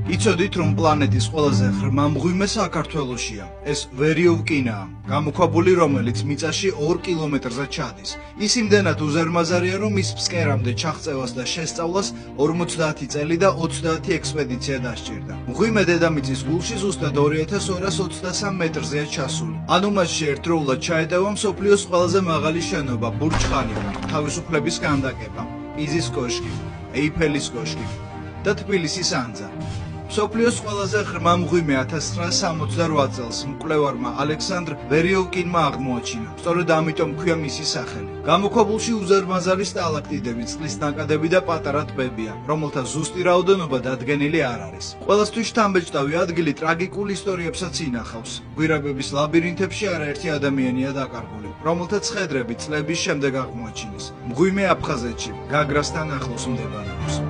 იცოდით, რომ პლანეტის ყველაზე ღრმა მღვიმე საქართველოშია. ეს ვერიოვკინაა, გამოქვაბული, რომელიც მიწაში 2 კილომეტრზე ჩადის. ის იმდენად უზარმაზარია, რომ მის ფსკერამდე ჩაღწევას და შესწავლას 50 წელი და 30 ექსპედიცია დასჭირდა. მღვიმე დედამიწის გულში ზუსტად 2223 მეტრზეა ჩასული. ანუ მასში ერთდროულად ჩაეტევა მსოფლიოს ყველაზე მაღალი შენობა ბურჯ ხალიფა, თავისუფლების განდაკება, პიზის კოშკი, ეიფელის კოშკი და თბილისის ანძა. მსოფლიოს ყველაზე ღრმა მღვიმე 1968 წელს მკვლევარმა ალექსანდრ ვერიოვკინმა აღმოაჩინა. სწორედ ამიტომ ქვია მისი სახელი. გამოქვაბულში უზარმაზარი სტალაქტიტები, წყლის ნაკადები და პატარა ტბებია, რომელთა ზუსტი რაოდენობა დადგენილი არ არის. ყველასთვის შთამბეჭდავი ადგილი ტრაგიკულ ისტორიებსაც ინახავს. გვირაბების ლაბირინთებში არაერთი ადამიანია დაკარგული, რომელთაც ხედრები წლების შემდეგ აღმოაჩინეს. მღვიმე აფხაზეთში, გაგრასთან ახლოს მდებარეობს.